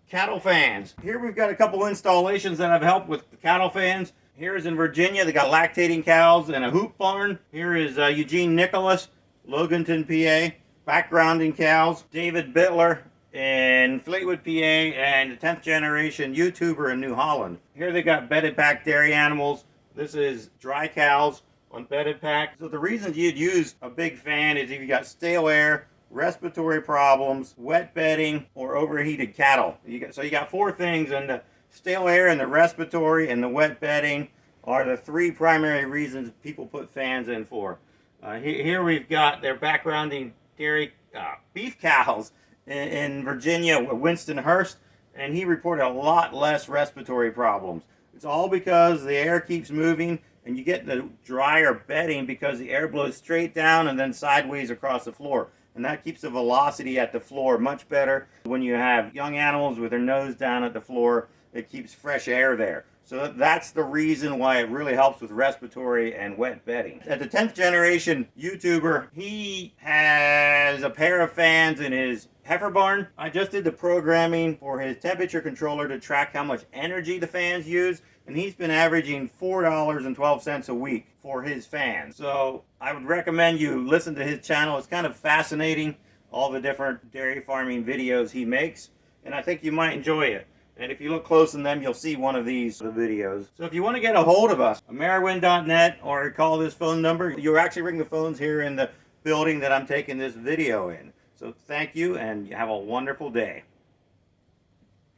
Cattle fans. Here we've got a couple installations that have helped with the cattle fans. Here is in Virginia. They got lactating cows in a hoop barn. Here is Eugene Nicholas Logan PA, backgrounding cows. David Bitler in Fleetwood, PA, and the 10th generation YouTuber in New Holland. Here they got bedded pack dairy animals. This is dry cows on bedded pack. So the reasons you'd use a big fan is if you got stale air, respiratory problems, wet bedding, or overheated cattle. So you got four things, and the stale air and the respiratory and the wet bedding are the three primary reasons people put fans in for. Here we've got their backgrounding dairy beef cows in Virginia, Winston Hurst, and he reported a lot less respiratory problems. It's all because the air keeps moving and you get the drier bedding because the air blows straight down and then sideways across the floor. And that keeps the velocity at the floor much better. When you have young animals with their nose down at the floor, it keeps fresh air there. So that's the reason why it really helps with respiratory and wet bedding. At the 10th generation YouTuber, he has a pair of fans in his heifer barn. I just did the programming for his temperature controller to track how much energy the fans use, and he's been averaging $4.12 a week for his fans. So I would recommend you listen to his channel. It's kind of fascinating, all the different dairy farming videos he makes, and I think you might enjoy it. And if you look close in them, you'll see one of these videos. So if you want to get a hold of us, AmeriWind.net, or call this phone number. You'll actually ring the phones here in the building that I'm taking this video in. So thank you, and have a wonderful day.